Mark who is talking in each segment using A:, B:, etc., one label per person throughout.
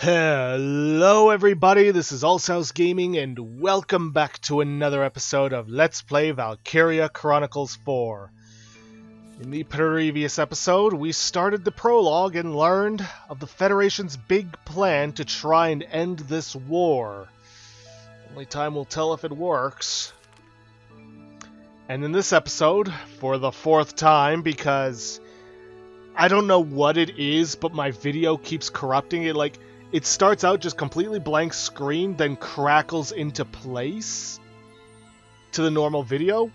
A: Hello everybody, this is Allshouse Gaming and welcome back to another episode of Let's Play Valkyria Chronicles 4. In the previous episode, we started the prologue and learned of the Federation's big plan to try and end this war. Only time will tell if it works. And in this episode, for the fourth time, because I don't know what it is, but my video keeps corrupting it, it starts out just completely blank screen, then crackles into place to the normal video,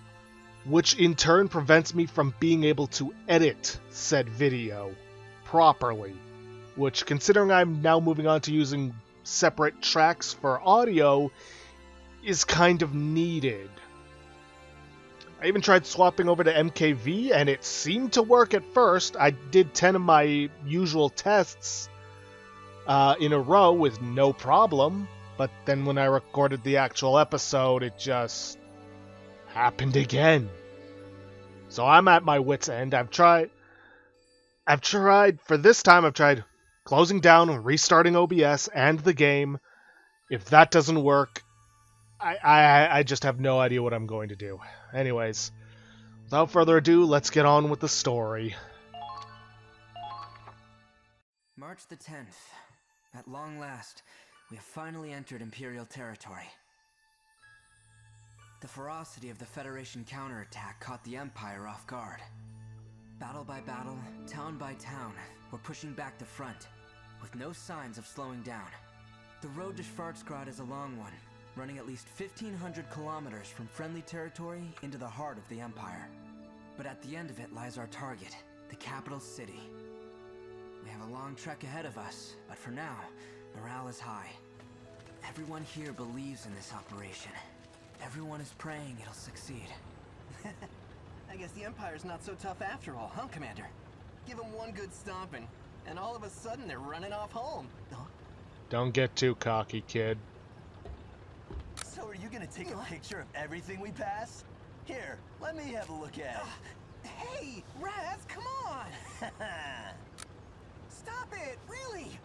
A: which in turn prevents me from being able to edit said video properly, which, considering I'm now moving on to using separate tracks for audio, is kind of needed. I even tried swapping over to MKV, and it seemed to work at first. I did 10 of my usual tests in a row with no problem, but then when I recorded the actual episode, it just happened again. So I'm at my wit's end. I've tried closing down, restarting OBS and the game. If that doesn't work, I just have no idea what I'm going to do. Anyways, without further ado, let's get on with the story.
B: March the 10th. At long last, we have finally entered Imperial territory. The ferocity of the Federation counterattack caught the Empire off guard. Battle by battle, town by town, we're pushing back the front, with no signs of slowing down. The road to Schwarzgrad is a long one, running at least 1,500 kilometers from friendly territory into the heart of the Empire. But at the end of it lies our target, the capital city. We have a long trek ahead of us, but for now, morale is high. Everyone here believes in this operation. Everyone is praying it'll succeed.
C: I guess the Empire's not so tough after all, huh, Commander? Give them one good stomping, and all of a sudden they're running off home. Huh?
A: Don't get too cocky, kid.
C: So are you gonna take a picture of everything we pass? Here, let me have a look at it. Hey, Raz, come on! Stop it, really!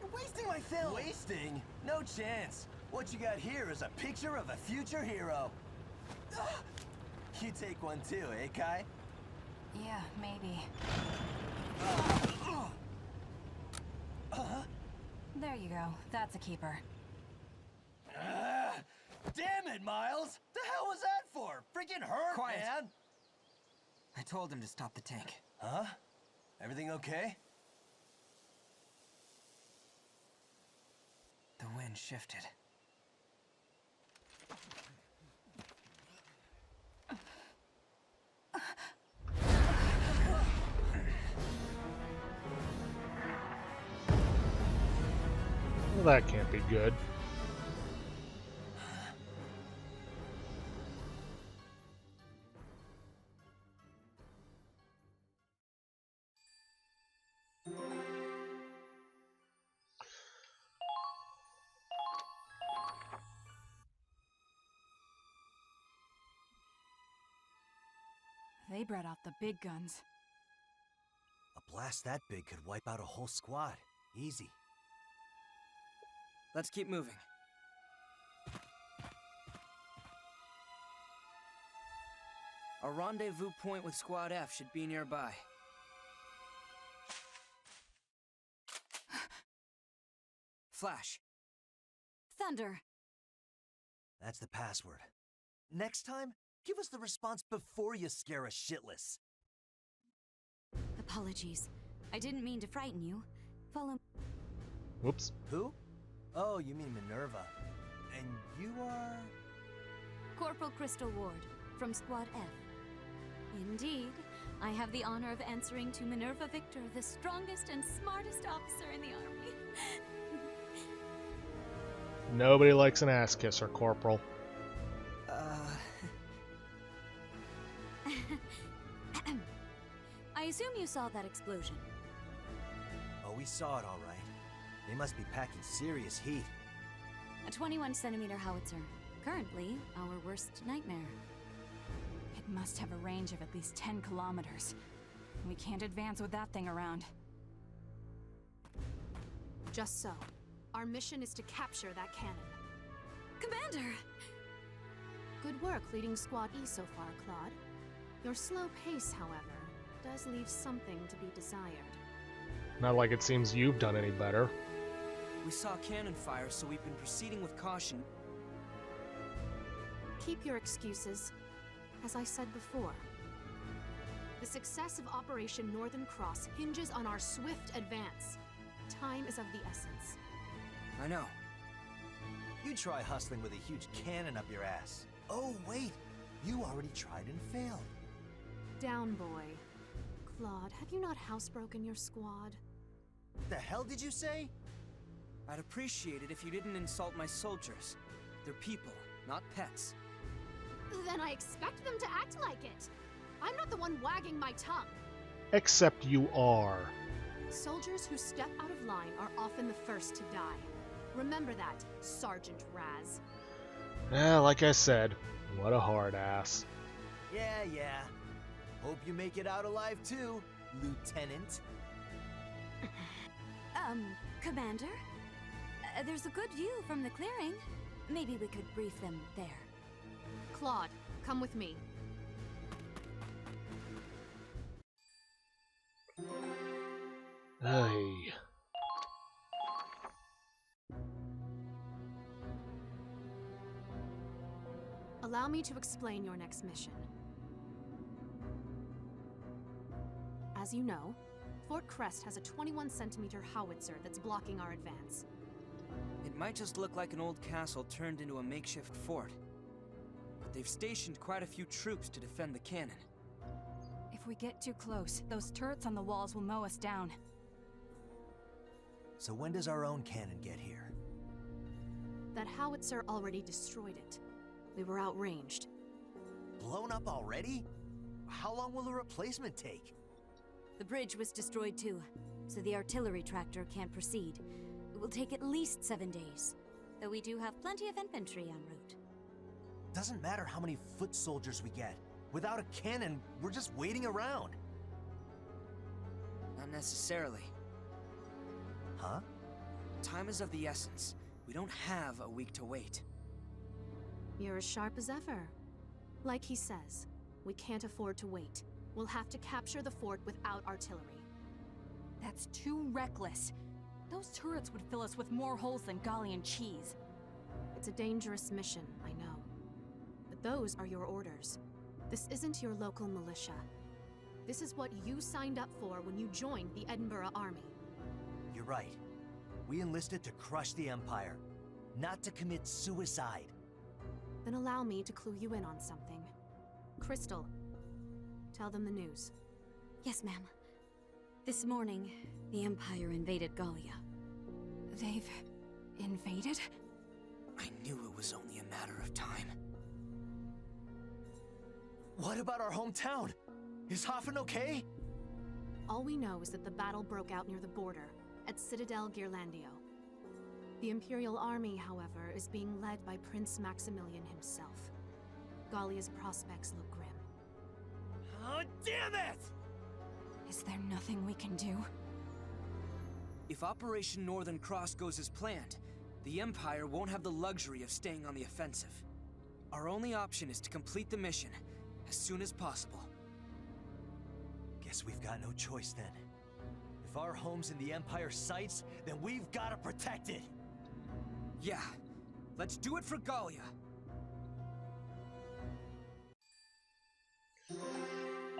C: You're wasting my film! Wasting? No chance. What you got here is a picture of a future hero. You take one too, eh, Kai?
D: Yeah, maybe. There you go. That's a keeper.
C: Damn it, Miles! The hell was that for? Freaking hurt,
B: Quiet.
C: man!
B: I told him to stop the tank.
C: Huh? Everything okay?
B: The wind shifted.
A: Well, that can't be good.
D: They brought out the big guns.
E: A blast that big could wipe out a whole squad. Easy.
B: Let's keep moving. A rendezvous point with Squad F should be nearby. Flash.
D: Thunder!
E: That's the password. Next time, give us the response before you scare us shitless.
D: Apologies. I didn't mean to frighten you. Follow.
A: Whoops.
E: Who? Oh, you mean Minerva. And you are...
D: Corporal Crystal Ward, from Squad F. Indeed, I have the honor of answering to Minerva Victor, the strongest and smartest officer in the army.
A: Nobody likes an ass kisser, Corporal.
D: I assume you saw that explosion.
E: Oh, we saw it all right. They must be packing serious heat.
D: A 21-centimeter howitzer. Currently, our worst nightmare. It must have a range of at least 10 kilometers. We can't advance with that thing around. Just so.
F: Our mission is to capture that cannon.
D: Commander!
F: Good work leading Squad E so far, Claude. Your slow pace, however, does leave something to be desired.
A: Not like it seems you've done any better.
B: We saw cannon fire, so we've been proceeding with caution.
F: Keep your excuses. As I said before, the success of Operation Northern Cross hinges on our swift advance. Time is of the essence.
B: I know.
E: You try hustling with a huge cannon up your ass. Oh, wait. You already tried and failed.
F: Down, boy. Claude, have you not housebroken your squad?
E: The hell did you say?
B: I'd appreciate it if you didn't insult my soldiers. They're people, not pets.
F: Then I expect them to act like it. I'm not the one wagging my tongue.
A: Except you are.
F: Soldiers who step out of line are often the first to die. Remember that, Sergeant Raz.
A: Like I said, what a hard ass.
E: Yeah. Hope you make it out alive too, Lieutenant.
D: Commander? There's a good view from the clearing. Maybe we could brief them there.
F: Claude, come with me.
A: Ay.
F: Allow me to explain your next mission. As you know, Fort Crest has a 21-centimeter howitzer that's blocking our advance.
B: It might just look like an old castle turned into a makeshift fort. But they've stationed quite a few troops to defend the cannon.
G: If we get too close, those turrets on the walls will mow us down.
E: So when does our own cannon get here?
F: That howitzer already destroyed it. We were outranged.
E: Blown up already? How long will the replacement take?
D: The bridge was destroyed too, so the artillery tractor can't proceed. It will take at least 7 days, though we do have plenty of infantry en route.
E: Doesn't matter how many foot soldiers we get. Without a cannon, we're just waiting around.
B: Not necessarily.
E: Huh?
B: Time is of the essence. We don't have a week to wait.
F: You're as sharp as ever. Like he says, we can't afford to wait. We'll have to capture the fort without artillery.
G: That's too reckless. Those turrets would fill us with more holes than Gallian cheese.
F: It's a dangerous mission, I know. But those are your orders. This isn't your local militia. This is what you signed up for when you joined the Edinburgh Army.
E: You're right. We enlisted to crush the Empire, not to commit suicide.
F: Then allow me to clue you in on something. Crystal, tell them the news.
D: Yes, ma'am. This morning, the Empire invaded Gallia.
G: They've invaded?
B: I knew it was only a matter of time.
E: What about our hometown? Is Hoffen okay?
F: All we know is that the battle broke out near the border, at Citadel Ghirlandaio. The Imperial Army, however, is being led by Prince Maximilian himself. Gallia's prospects look grim.
E: Oh, damn it!
G: Is there nothing we can do?
B: If Operation Northern Cross goes as planned, the Empire won't have the luxury of staying on the offensive. Our only option is to complete the mission as soon as possible.
E: Guess we've got no choice then. If our home's in the Empire's sights, then we've got to protect it!
B: Yeah, let's do it for Gallia!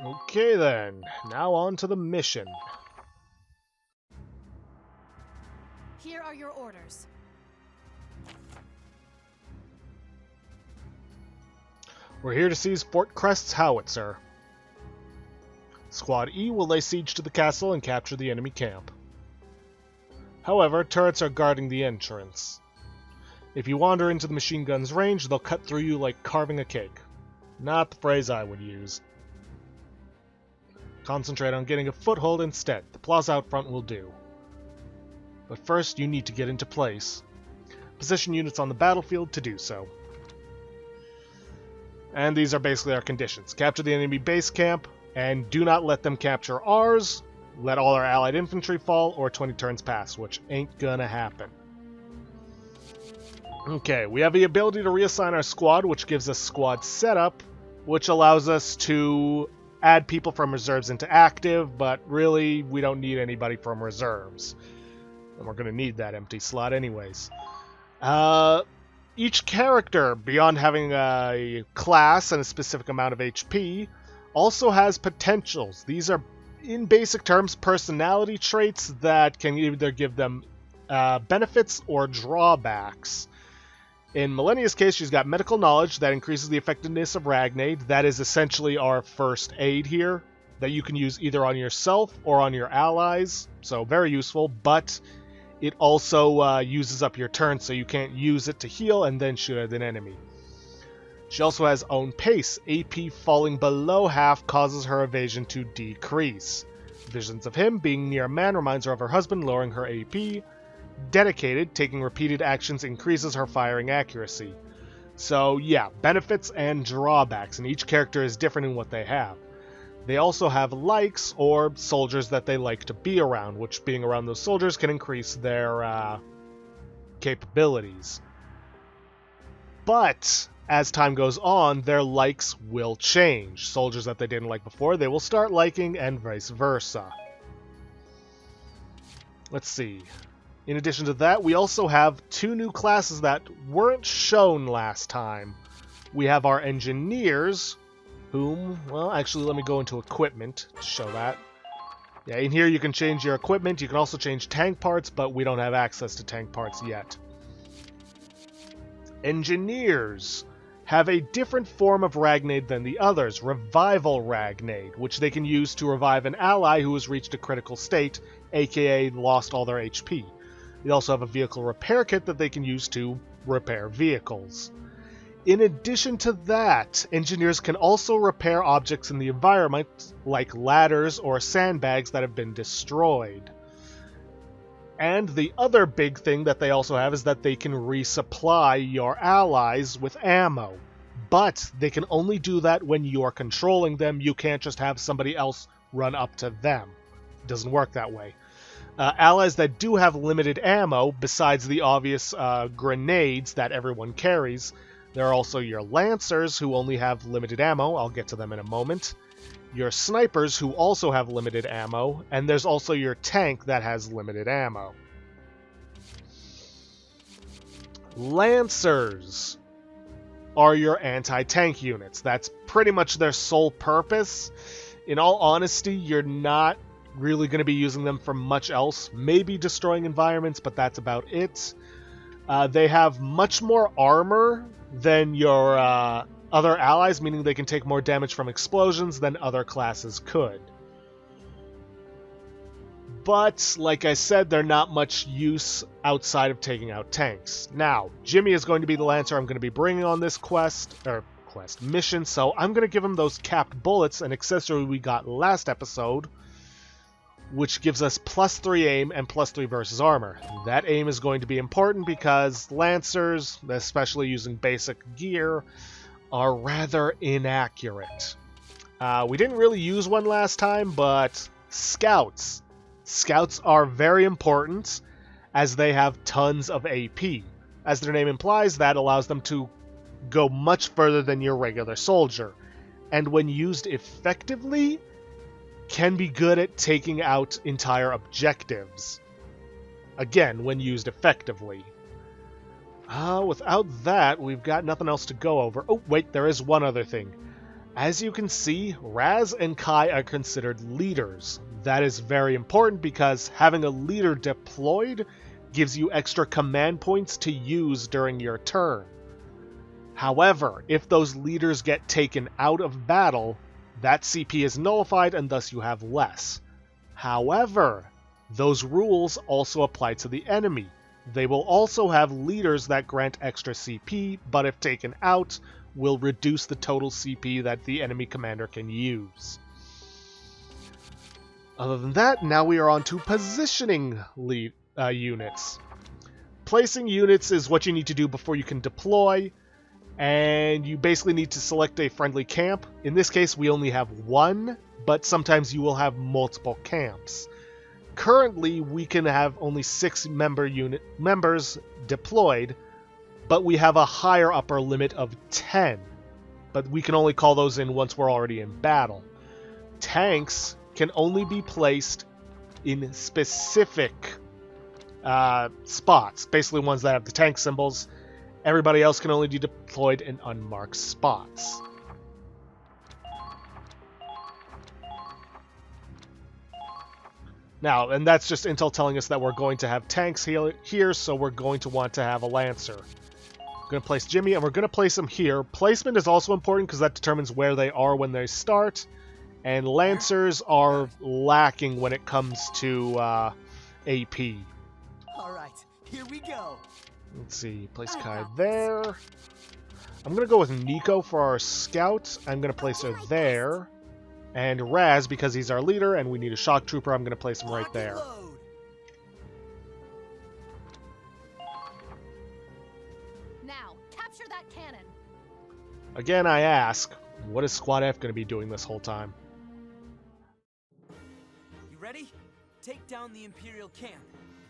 A: Okay then, now on to the mission.
F: Here are your orders.
A: We're here to seize Fort Crest's howitzer. Squad E will lay siege to the castle and capture the enemy camp. However, turrets are guarding the entrance. If you wander into the machine gun's range, they'll cut through you like carving a cake. Not the phrase I would use. Concentrate on getting a foothold instead. The plaza out front will do. But first, you need to get into place. Position units on the battlefield to do so. And these are basically our conditions. Capture the enemy base camp, and do not let them capture ours. Let all our allied infantry fall, or 20 turns pass, which ain't gonna happen. Okay, we have the ability to reassign our squad, which gives us squad setup, which allows us to add people from reserves into active, but really, we don't need anybody from reserves. And we're going to need that empty slot anyways. Each character, beyond having a class and a specific amount of HP, also has potentials. These are, in basic terms, personality traits that can either give them benefits or drawbacks. In Millennia's case, she's got medical knowledge that increases the effectiveness of Ragnade. That is essentially our first aid here, that you can use either on yourself or on your allies. So very useful, but it also uses up your turn, so you can't use it to heal and then shoot at an enemy. She also has own pace. AP falling below half causes her evasion to decrease. Visions of him being near a man reminds her of her husband, lowering her AP. Dedicated, taking repeated actions increases her firing accuracy. So yeah, benefits and drawbacks, and each character is different in what they have. They also have likes, or soldiers that they like to be around, which being around those soldiers can increase their capabilities. But as time goes on, their likes will change. Soldiers that they didn't like before, they will start liking, and vice versa. Let's see. In addition to that, we also have two new classes that weren't shown last time. We have our engineers, whom, well, actually, let me go into equipment to show that. Yeah, in here you can change your equipment. You can also change tank parts, but we don't have access to tank parts yet. Engineers have a different form of Ragnade than the others, Revival Ragnade, which they can use to revive an ally who has reached a critical state, aka lost all their HP. They also have a vehicle repair kit that they can use to repair vehicles. In addition to that, engineers can also repair objects in the environment, like ladders or sandbags that have been destroyed. And the other big thing that they also have is that they can resupply your allies with ammo. But they can only do that when you are controlling them. You can't just have somebody else run up to them. It doesn't work that way. Allies that do have limited ammo, besides the obvious grenades that everyone carries, there are also your Lancers, who only have limited ammo. I'll get to them in a moment. Your Snipers, who also have limited ammo. And there's also your Tank that has limited ammo. Lancers are your anti-tank units. That's pretty much their sole purpose. In all honesty, you're not really going to be using them for much else. Maybe destroying environments, but that's about it. They have much more armor than your other allies, meaning they can take more damage from explosions than other classes could. But, like I said, they're not much use outside of taking out tanks. Now, Jimmy is going to be the Lancer I'm going to be bringing on this mission, so I'm going to give him those capped bullets, an accessory we got last episode, which gives us +3 aim and +3 versus armor. That aim is going to be important because Lancers, especially using basic gear, are rather inaccurate. We didn't really use one last time, but Scouts. Scouts are very important as they have tons of AP. As their name implies, that allows them to go much further than your regular soldier. And when used effectively, can be good at taking out entire objectives. Again, when used effectively. Without that, we've got nothing else to go over. Oh, wait, there is one other thing. As you can see, Raz and Kai are considered leaders. That is very important because having a leader deployed gives you extra command points to use during your turn. However, if those leaders get taken out of battle, that CP is nullified and thus you have less. However, those rules also apply to the enemy. They will also have leaders that grant extra CP, but if taken out, will reduce the total CP that the enemy commander can use. Other than that, now we are on to positioning units. Placing units is what you need to do before you can deploy, and you basically need to select a friendly camp. In this case, we only have one, but sometimes you will have multiple camps. Currently, we can have only 6 members deployed, but we have a higher upper limit of 10. But we can only call those in once we're already in battle. Tanks can only be placed in specific spots, basically ones that have the tank symbols. Everybody else can only be deployed in unmarked spots. Now, and that's just Intel telling us that we're going to have tanks here, so we're going to want to have a Lancer. We're going to place Jimmy, and we're going to place him here. Placement is also important because that determines where they are when they start. And Lancers are lacking when it comes to AP.
C: Alright, here we go.
A: Let's see, place Kai there. I'm going to go with Nico for our scout. I'm going to place her there. And Raz, because he's our leader and we need a shock trooper, I'm going to place him right there.
F: Now, capture that cannon.
A: Again, I ask, what is Squad F going to be doing this whole time?
E: You ready? Take down the Imperial camp.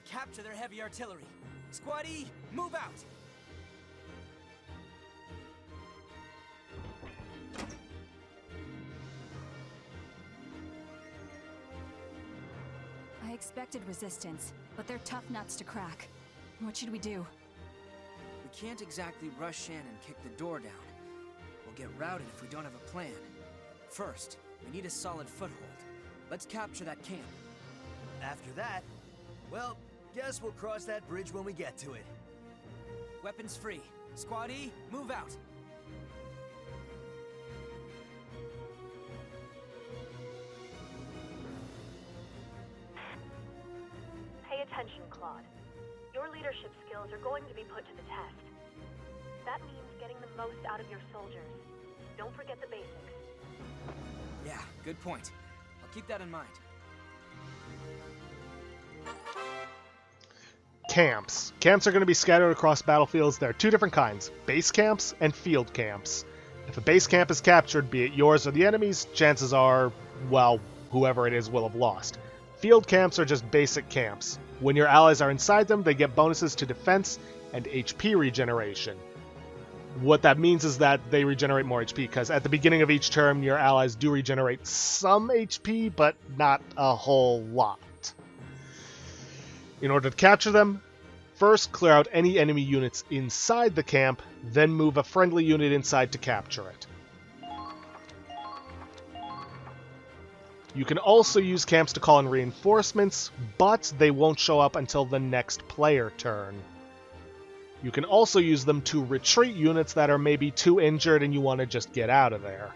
E: Capture their heavy artillery. Squad E, move out!
G: I expected resistance, but they're tough nuts to crack. What should we do?
B: We can't exactly rush in and kick the door down. We'll get routed if we don't have a plan. First, we need a solid foothold. Let's capture that camp.
C: After that, well, guess we'll cross that bridge when we get to it.
B: Weapons free. Squad E, move out.
H: Pay attention, Claude. Your leadership skills are going to be put to the test. That means getting the most out of your soldiers. Don't forget the basics.
B: Yeah, good point. I'll keep that in mind.
A: Camps. Camps are going to be scattered across battlefields. There are two different kinds, base camps and field camps. If a base camp is captured, be it yours or the enemy's, chances are, well, whoever it is will have lost. Field camps are just basic camps. When your allies are inside them, they get bonuses to defense and HP regeneration. What that means is that they regenerate more HP, because at the beginning of each turn, your allies do regenerate some HP, but not a whole lot. In order to capture them, first clear out any enemy units inside the camp, then move a friendly unit inside to capture it. You can also use camps to call in reinforcements, but they won't show up until the next player turn. You can also use them to retreat units that are maybe too injured and you want to just get out of there.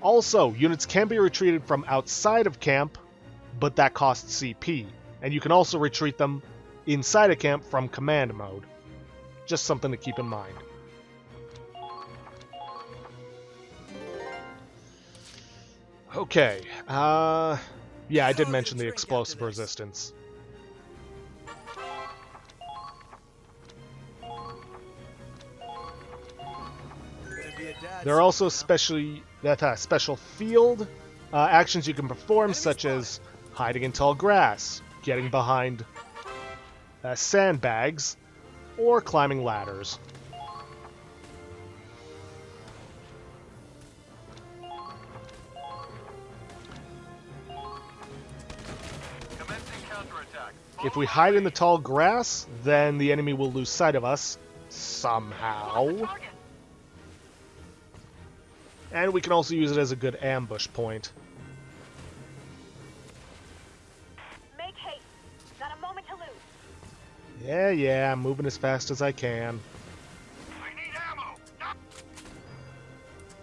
A: Also, units can be retreated from outside of camp, but that costs CP. And you can also retreat them inside a camp from command mode. Just something to keep in mind. Okay, yeah, I did mention the explosive resistance. There are also special field actions you can perform, such as hiding in tall grass, getting behind sandbags, or climbing ladders. If we hide in the tall grass, then the enemy will lose sight of us, somehow. And we can also use it as a good ambush point.
H: Make haste. Not a moment to lose.
A: Yeah, I'm moving as fast as I can.
I: I need ammo.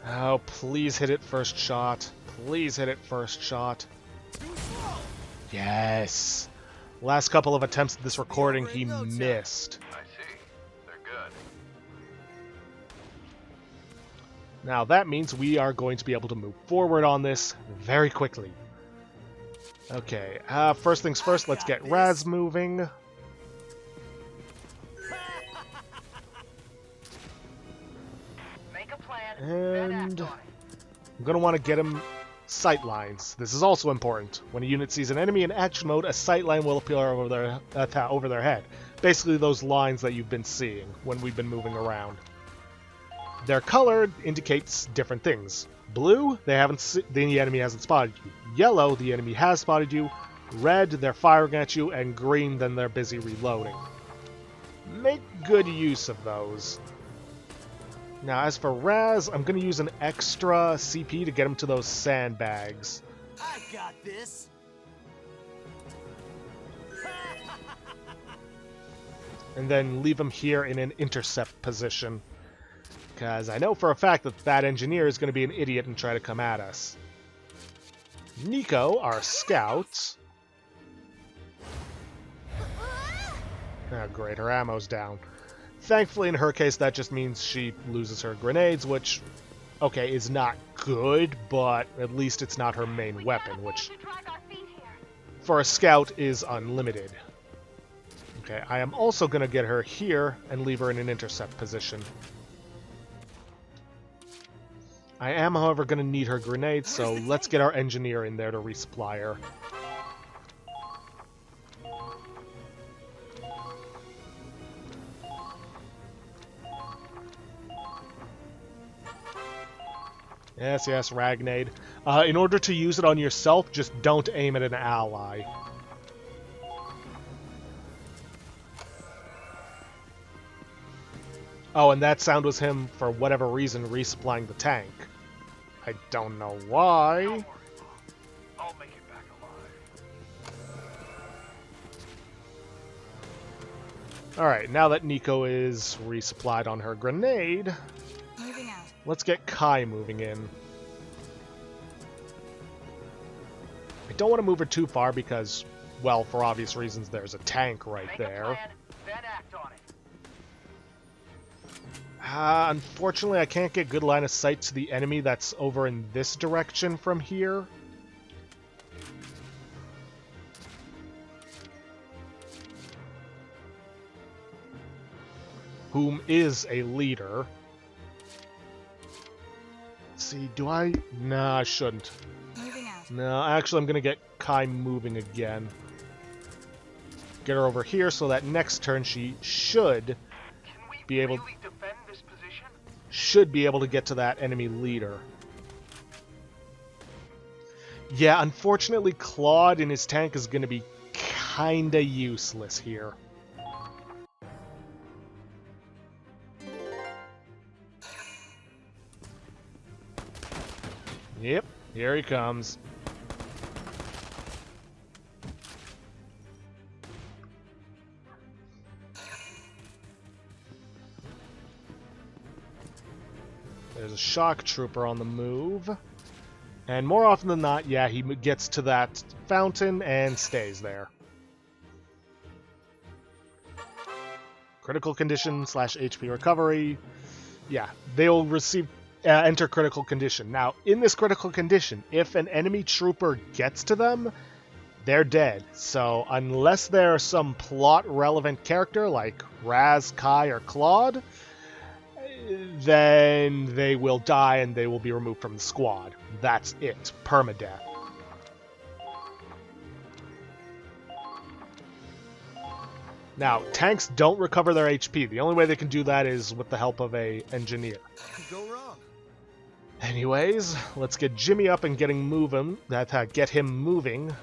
A: Oh, please hit it first shot. Please hit it first shot. Yes. Last couple of attempts at this recording, he missed.
I: I see. They're good.
A: Now that means we are going to be able to move forward on this very quickly. Okay, first things first, let's get Raz moving.
H: Make a plan.
A: And I'm going to want to get him sight lines. This is also important. When a unit sees an enemy in action mode, a sight line will appear over their head. Basically those lines that you've been seeing when we've been moving around. Their color indicates different things. Blue, the enemy hasn't spotted you. Yellow, the enemy has spotted you. Red, they're firing at you. And green, then they're busy reloading. Make good use of those. Now, as for Raz, I'm going to use an extra CP to get him to those sandbags.
C: I got this.
A: And then leave him here in an intercept position. Because I know for a fact that that engineer is going to be an idiot and try to come at us. Nico, our scout. Oh, great, her ammo's down. Thankfully, in her case, that just means she loses her grenades, which, okay, is not good, but at least it's not her main weapon, which, for a scout, is unlimited. Okay, I am also going to get her here and leave her in an intercept position. I am, however, going to need her grenades, so let's get our engineer in there to resupply her. Yes, yes, Ragnade. In order to use it on yourself, just don't aim at an ally. Oh, and that sound was him, for whatever reason, resupplying the tank. I don't know why.
I: I'll make it back alive.
A: Alright, now that Nico is resupplied on her grenade,
G: Moving out.
A: let's get Kai moving in. I don't want to move her too far because, well, for obvious reasons, there's a tank right there.
I: Then act on it.
A: Unfortunately, I can't get good line of sight to the enemy that's over in this direction from here. Whom is a leader. Let's see, do I? Nah, I shouldn't.
G: Moving out.
A: No, actually, I'm going to get Kai moving again. Get her over here so that next turn she should be able...
I: Really defend this position?
A: Should be able to get to that enemy leader. Yeah, unfortunately, Claude in his tank is going to be kinda useless here. Yep, here he comes. There's a shock trooper on the move. And more often than not, yeah, he gets to that fountain and stays there. Critical condition / HP recovery. Yeah, they'll receive enter critical condition. Now, in this critical condition, if an enemy trooper gets to them, they're dead. So unless they're some plot-relevant character like Raz, Kai, or Claude, then they will die and they will be removed from the squad. That's it. Permadeath. Now, tanks don't recover their HP. The only way they can do that is with the help of a engineer.
C: Could go wrong.
A: Anyways, let's get Jimmy up and get him moving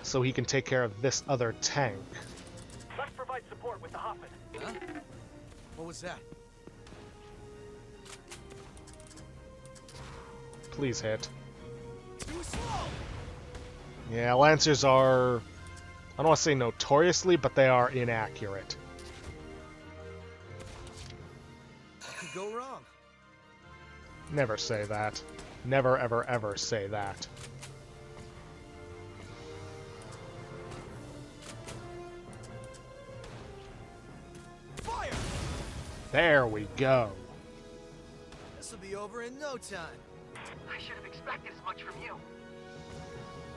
A: so he can take care of this other tank.
I: Let's provide support with the Hoffman.
C: Huh? What was that?
A: Please hit.
C: Too slow.
A: Yeah, Lancers are... I don't want to say notoriously, but they are inaccurate.
C: Could go wrong.
A: Never say that. Never, ever, ever say that.
C: Fire!
A: There we go.
C: This will be over in no time.
I: I should have expected as much from you.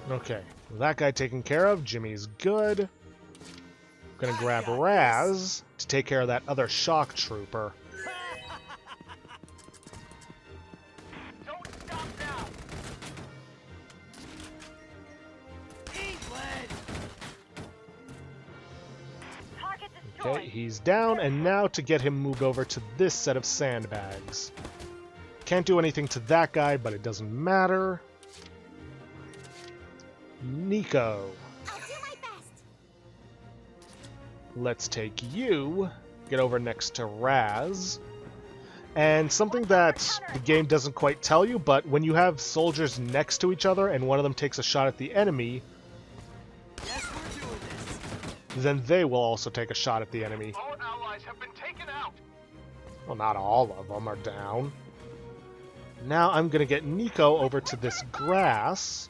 A: Okay, that guy taken care of. Jimmy's good. Gonna grab Raz to take care of that other shock trooper.
I: Don't stop now.
C: Eat lead!
H: Target
A: Okay, he's down, and now to get him moved over to this set of sandbags. Can't do anything to that guy, but it doesn't matter. Nico.
D: I'll do my best.
A: Let's take you, get over next to Raz. And something that the game doesn't quite tell you, but when you have soldiers next to each other and one of them takes a shot at the enemy,
C: Yes, we're doing this.
A: then they will also take a shot at the enemy.
I: All allies have been taken out.
A: Well, not all of them are down. Now I'm going to get Nico over to this grass.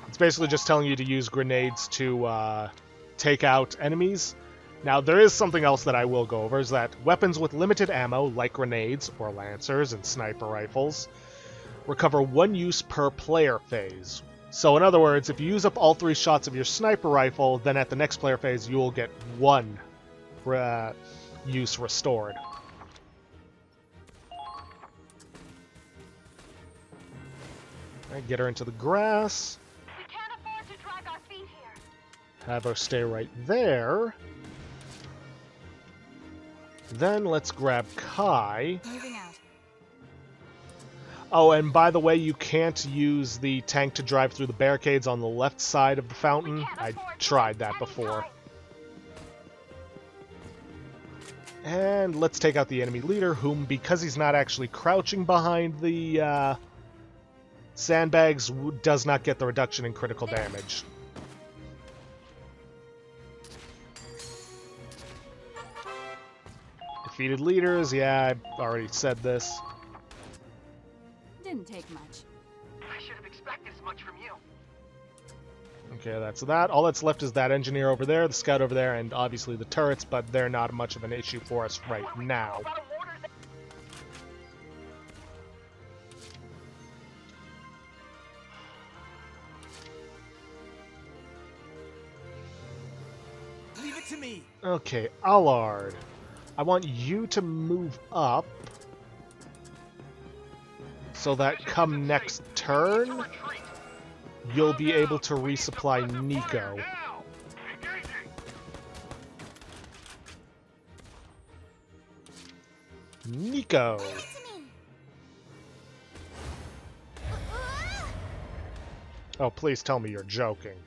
A: It's basically just telling you to use grenades to take out enemies. Now, there is something else that I will go over, is that weapons with limited ammo, like grenades or lancers and sniper rifles, recover 1 use per player phase. So in other words, if you use up all 3 shots of your sniper rifle, then at the next player phase you will get 1 use restored. Alright, get her into the grass.
H: We can't afford to drag our feet here.
A: Have her stay right there. Then let's grab Kai.
G: Moving out.
A: Oh, and by the way, you can't use the tank to drive through the barricades on the left side of the fountain. I tried that before. And let's take out the enemy leader, whom, because he's not actually crouching behind the sandbags, does not get the reduction in critical damage. Defeated leaders, yeah, I already said this.
G: Didn't take much.
I: I should have expected as much from you.
A: Okay, that's that. All that's left is that engineer over there, the scout over there, and obviously the turrets, but they're not much of an issue for us right now.
I: About a mortar that
C: Leave it to me.
A: Okay, Allard. I want you to move up so that come next turn,
I: retreat.
A: you'll be able to resupply Nico.
I: Now. Engaging.
A: Nico! Oh, please tell me you're joking.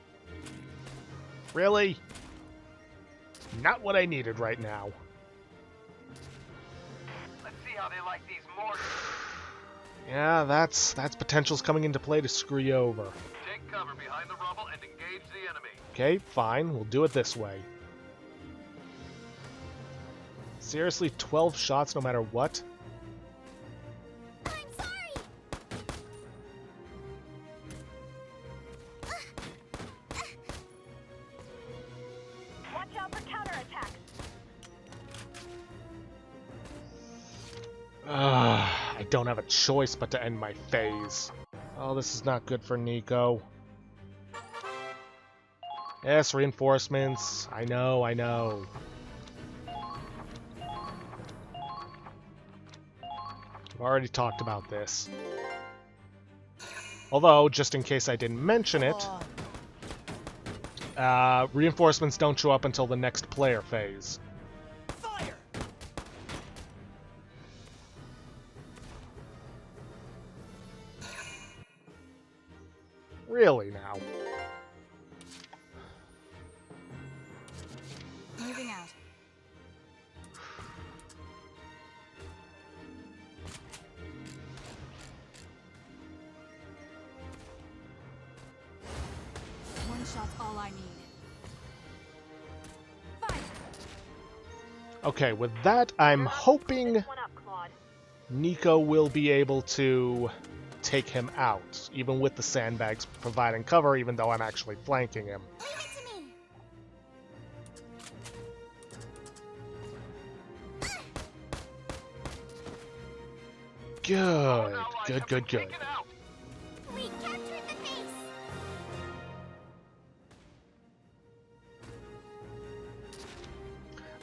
A: Really? Not what I needed right now.
I: Let's see how they like these mortars.
A: Yeah, that's potential's coming into play to screw you over.
I: Take cover behind the rubble and engage the enemy.
A: Okay, fine. We'll do it this way. Seriously, 12 shots no matter what?
D: I'm sorry.
H: Watch out for counterattacks.
A: I don't have a choice but to end my phase. Oh, this is not good for Nico. Yes, reinforcements. I know, I know. We've already talked about this. Although, just in case I didn't mention it, reinforcements don't show up until the next player phase.
C: Fire!
A: Really now.
G: Moving out. One shot's all I need. Fire!
A: Okay, with that, I'm hoping
H: This one up, Claude.
A: Nico will be able to take him out, even with the sandbags providing cover, even though I'm actually flanking him.
D: Leave it to me.
A: Good,
I: Allies
A: good,
I: have
A: good,
I: been
A: good.
I: taken out.
D: We captured the base.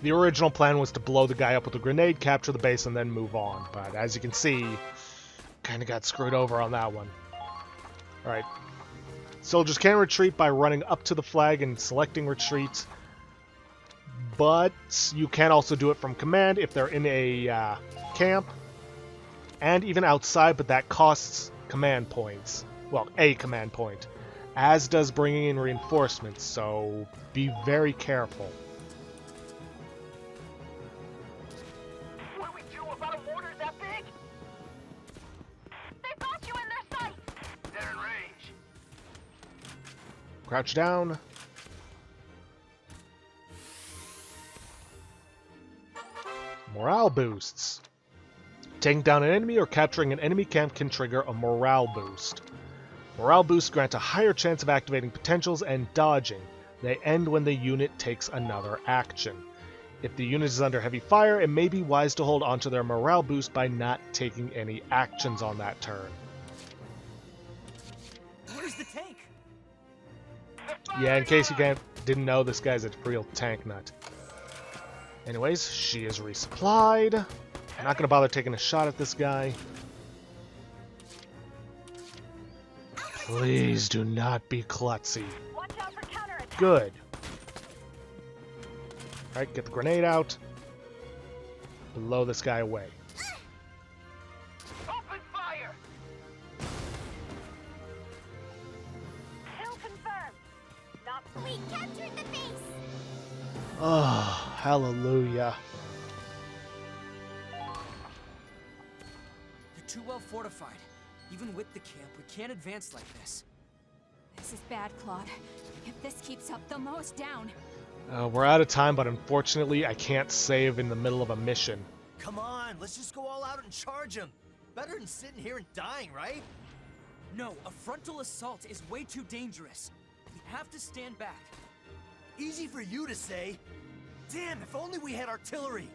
A: The original plan was to blow the guy up with a grenade, capture the base, and then move on. But as you can see, kind of got screwed over on that one. Alright. Soldiers can retreat by running up to the flag and selecting retreat, but you can also do it from command if they're in a camp, and even outside, but that costs command points. Well, a command point, as does bringing in reinforcements, so be very careful.
I: What do we do about a mortar that big?
H: They've got you in their sight!
I: They're in range.
A: Crouch down. Morale boosts. Taking down an enemy or capturing an enemy camp can trigger a morale boost. Morale boosts grant a higher chance of activating potentials and dodging. They end when the unit takes another action. If the unit is under heavy fire, it may be wise to hold onto their morale boost by not taking any actions on that turn.
E: Where's the tank?
A: Yeah, in case you didn't know, this guy's a real tank nut. Anyways, she is resupplied. I'm not going to bother taking a shot at this guy. Please do not be klutzy.
H: Watch out for counterattack!
A: Good. Alright, get the grenade out. Blow this guy away.
I: Open fire!
H: Kill confirmed! Not
D: We captured the base!
A: Oh, hallelujah.
B: You're too well fortified. Even with the camp, we can't advance like this.
G: This is bad, Claude. If this keeps up, they'll mow us down.
A: We're out of time, but unfortunately I can't save in the middle of a mission.
E: Come on, let's just go all out and charge them. Better than sitting here and dying, right?
B: No, a frontal assault is way too dangerous. We have to stand back.
E: Easy for you to say. Damn, if only we had artillery.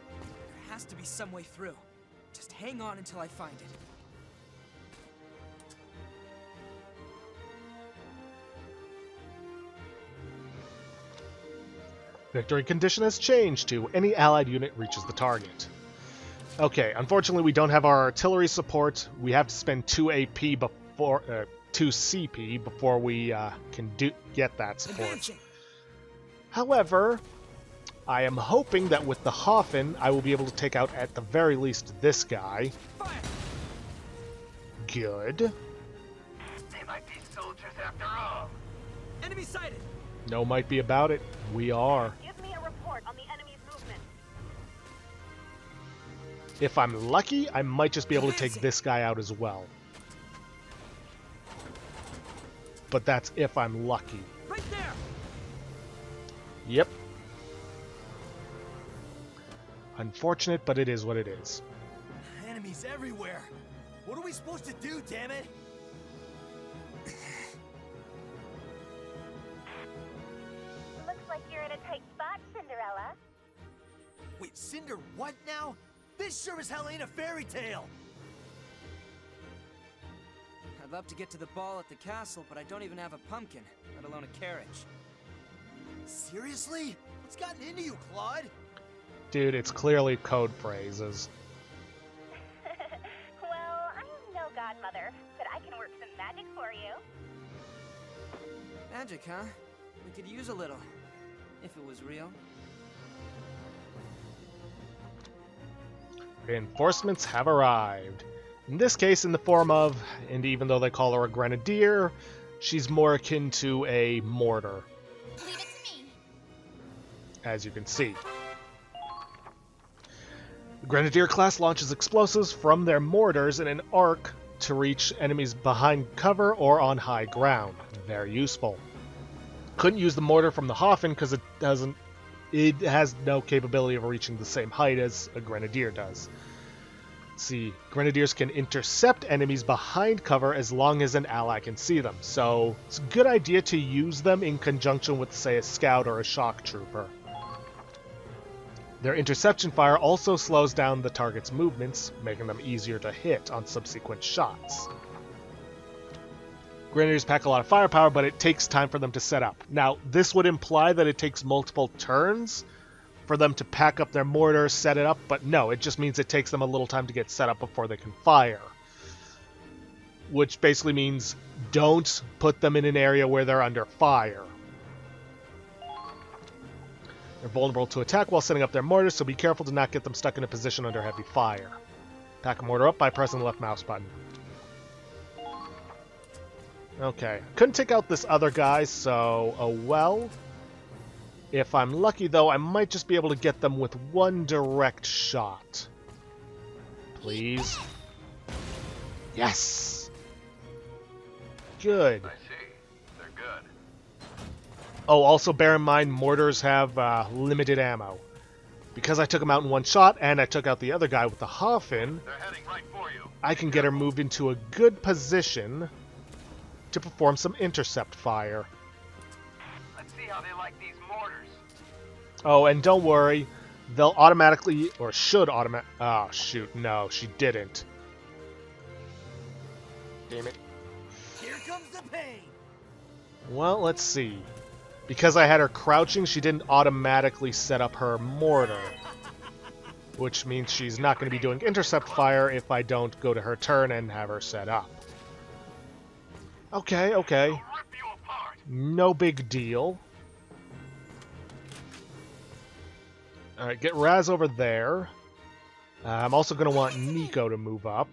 B: There has to be some way through. Just hang on until I find it.
A: Victory condition has changed to any allied unit reaches the target. Okay, unfortunately we don't have our artillery support. We have to spend 2 AP before 2 CP before we can get that support.
B: Advancing.
A: However, I am hoping that with the Hoffen, I will be able to take out at the very least this guy.
B: Fire!
A: Good.
I: They might be soldiers after all.
B: Enemy sighted!
A: No might be about it. We are.
H: give me a report on the enemy's movement.
A: If I'm lucky, I might just be able to take this guy out as well. But that's if I'm lucky.
B: Right there!
A: Yep. Unfortunate, but it is what it is.
E: Enemies everywhere. What are we supposed to do, damn it?
H: Looks like you're in a tight spot, Cinderella.
E: Wait, Cinder, what now? This sure as hell ain't a fairy tale.
B: I'd love to get to the ball at the castle, but I don't even have a pumpkin, let alone a carriage.
E: Seriously? What's gotten into you, Claude?
A: Dude, it's clearly code phrases.
H: Well, I am no godmother, but I can work some magic for you.
B: Magic, huh? We could use a little. If it was real.
A: Reinforcements have arrived. In this case, in the form of, and even though they call her a grenadier, she's more akin to a mortar,
D: Leave it to me.
A: as you can see. The Grenadier class launches explosives from their mortars in an arc to reach enemies behind cover or on high ground. Very useful. Couldn't use the mortar from the Hoffen because it has no capability of reaching the same height as a Grenadier does. Let's see, Grenadiers can intercept enemies behind cover as long as an ally can see them, so it's a good idea to use them in conjunction with, say, a scout or a shock trooper. Their interception fire also slows down the target's movements, making them easier to hit on subsequent shots. Grenadiers pack a lot of firepower, but it takes time for them to set up. Now, this would imply that it takes multiple turns for them to pack up their mortar, set it up, but no, it just means it takes them a little time to get set up before they can fire. which basically means don't put them in an area where they're under fire. They're vulnerable to attack while setting up their mortars, so be careful to not get them stuck in a position under heavy fire. Pack a mortar up by pressing the left mouse button. Okay. Couldn't take out this other guy, so oh well. If I'm lucky, though, I might just be able to get them with one direct shot. Please. Yes! Good.
I: I see. They're good.
A: Oh, also bear in mind, mortars have limited ammo. Because I took him out in one shot, and I took out the other guy with the Hoffin,
I: They're heading right for you.
A: I can get her moved into a good position to perform some intercept fire.
I: Let's see how they like these mortars.
A: Oh, and don't worry, they'll automatically, or should automatically... Oh, shoot, no, she didn't. Damn it.
C: Here comes the pain.
A: Well, let's see. Because I had her crouching, she didn't automatically set up her mortar. Which means she's not going to be doing intercept fire if I don't go to her turn and have her set up. Okay, okay.
I: They'll rip you apart.
A: No big deal. Alright, get Raz over there. I'm also going to want Nico to move up.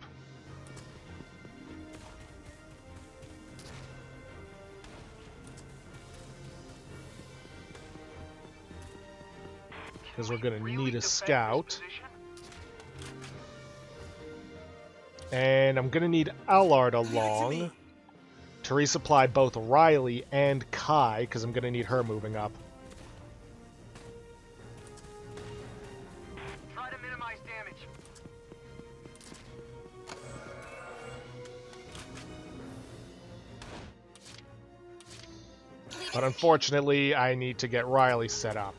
A: Because we're going to need a scout. And I'm going to need Allard along to resupply both Riley and Kai, because I'm going to need her moving up.
I: Try to minimize damage.
A: But unfortunately, I need to get Riley set up.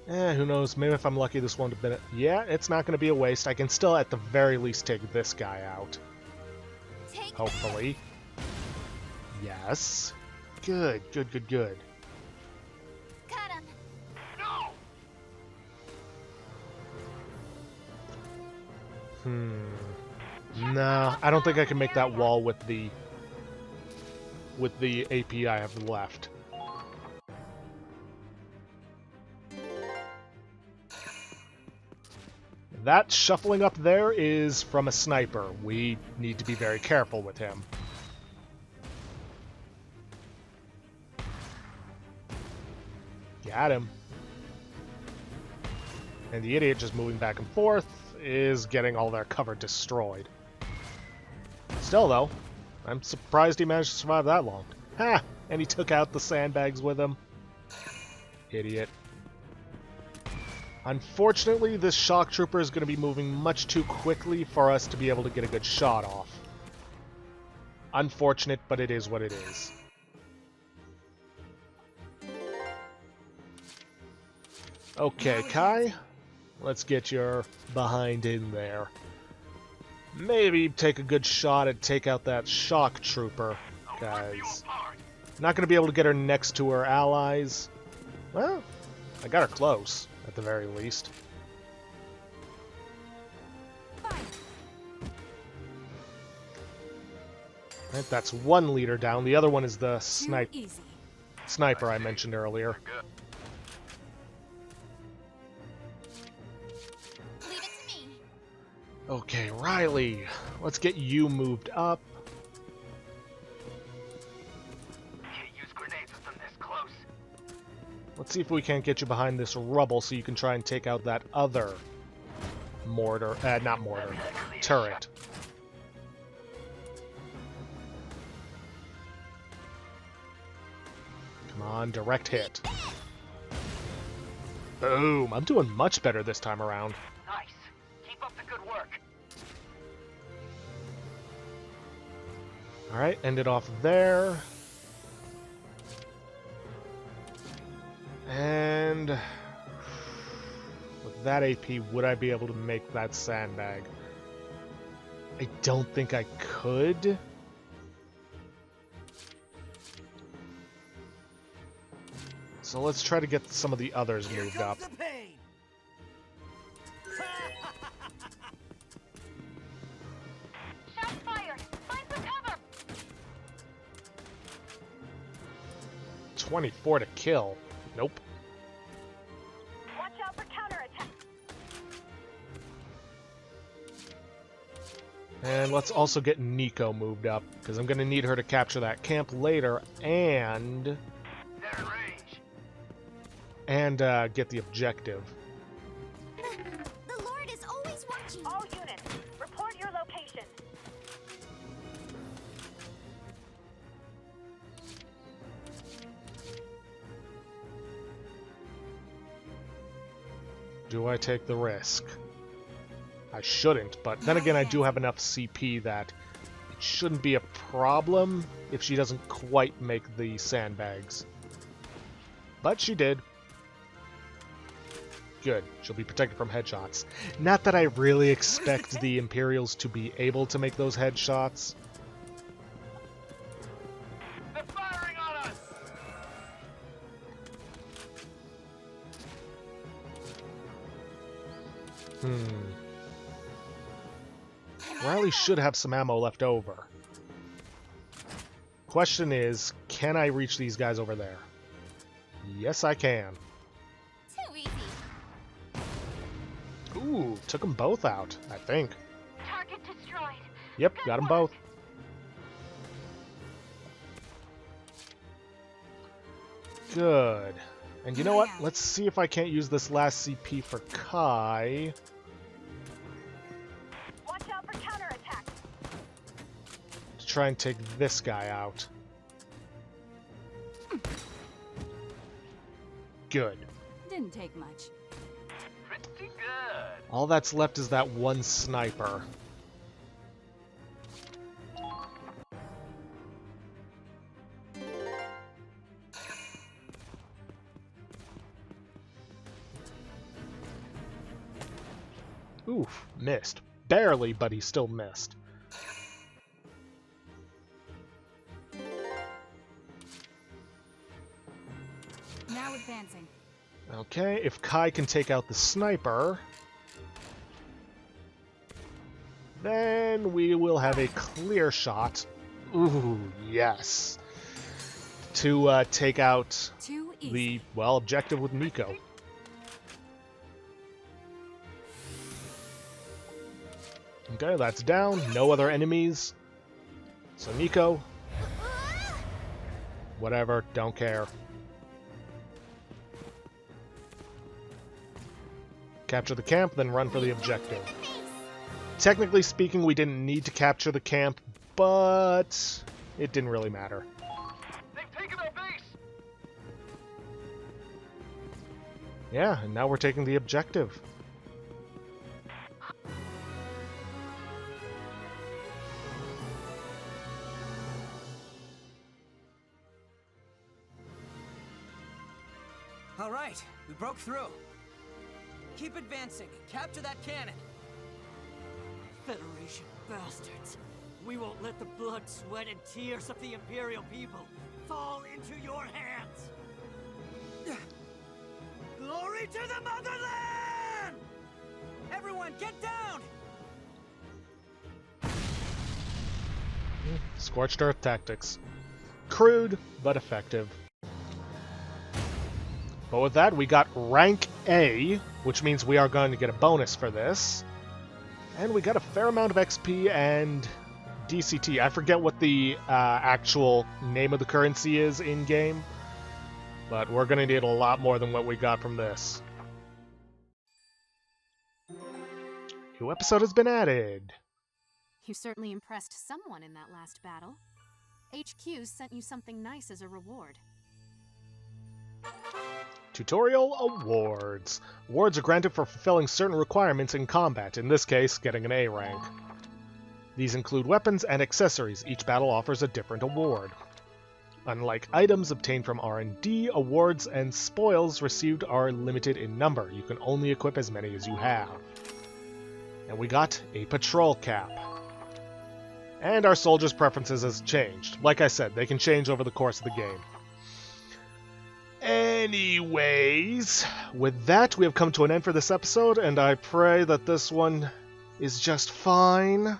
A: Who knows? Maybe if I'm lucky, this won't have been... Yeah, it's not going to be a waste. I can still, at the very least, take this guy out. Hopefully. Yes. Good, good, good, good.
D: Cut him.
I: No.
A: No, I don't think I can make that wall with the AP I have left. That shuffling up there is from a sniper. We need to be very careful with him. Got him. And the idiot just moving back and forth is getting all their cover destroyed. Still, though, I'm surprised he managed to survive that long. Ha! And he took out the sandbags with him. Idiot. Unfortunately, this shock trooper is going to be moving much too quickly for us to be able to get a good shot off. Unfortunate, but it is what it is. Okay, Kai, let's get your behind in there. Maybe take a good shot and take out that shock trooper, guys. Not going to be able to get her next to her allies. Well, I got her close, at the very least. Right, that's one leader down. The other one is the sniper I mentioned earlier.
D: Leave it to me.
A: Okay, Riley, let's get you moved up.
I: Can't use grenades with them this close.
A: Let's see if we can't get you behind this rubble so you can try and take out that other mortar, not mortar, turret. Come on, direct hit. Boom, I'm doing much better this time around.
I: Nice. Keep up the good work.
A: Alright, end it off there. And with that AP, would I be able to make that sandbag? I don't think I could. So let's try to get some of the others moved up. 24 to kill. Nope.
H: Watch out for counterattack.
A: And let's also get Nico moved up, because I'm going to need her to capture that camp later and...
I: They're in range.
A: And get the objective.
D: The Lord is always watching.
H: All units, report your location.
A: Do I take the risk? I shouldn't, but then again I do have enough CP that it shouldn't be a problem if she doesn't quite make the sandbags. But she did. Good. She'll be protected from headshots. Not that I really expect the Imperials to be able to make those headshots.
I: They're firing on us.
A: Riley should have some ammo left over. Question is, can I reach these guys over there? Yes, I can.
D: Too easy.
A: Ooh, took them both out, I think.
H: Target destroyed.
A: Yep, got them both. Good. And you know what? Let's see if I can't use this last CP for Kai.
H: Watch out for counterattack.
A: To try and take this guy out. Good.
G: Didn't take much.
I: Pretty good.
A: All that's left is that one sniper. Oof, missed. Barely, but he still missed.
G: Now advancing.
A: Okay, if Kai can take out the sniper, then we will have a clear shot. Ooh, yes. To take out
G: Too easy.
A: the, well, objective with Nico. Okay, that's down. No other enemies. So Nico. Whatever, don't care. Capture the camp, then run for the objective. Technically speaking, we didn't need to capture the camp, but it didn't really matter.
I: They've taken our base.
A: Yeah, and now we're taking the objective.
C: All right, we broke through. Keep advancing. Capture that cannon.
J: Federation bastards. We won't let the blood, sweat, and tears of the Imperial people fall into your hands. Glory to the motherland!
C: Everyone, get down!
A: Scorched Earth tactics. Crude, but effective. But with that, we got rank A, which means we are going to get a bonus for this. And we got a fair amount of XP and DCT. I forget what the actual name of the currency is in-game, but we're going to need a lot more than what we got from this. New episode has been added.
F: You certainly impressed someone in that last battle. HQ sent you something nice as a reward.
A: Tutorial Awards. Awards are granted for fulfilling certain requirements in combat, in this case, getting an A rank. These include weapons and accessories. Each battle offers a different award. Unlike items obtained from R&D, awards and spoils received are limited in number. You can only equip as many as you have. And we got a patrol cap. And our soldiers' preferences has changed. Like I said, they can change over the course of the game. Anyways, with that, we have come to an end for this episode, and I pray that this one is just fine.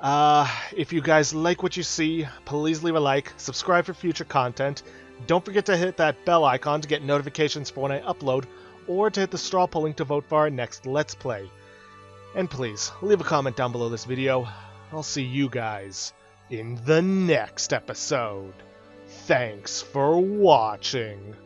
A: If you guys like what you see, please leave a like, subscribe for future content, Don't forget to hit that bell icon to get notifications for when I upload, or to hit the straw poll link to vote for our next Let's Play. And please, leave a comment down below this video. I'll see you guys in the next episode. Thanks for watching.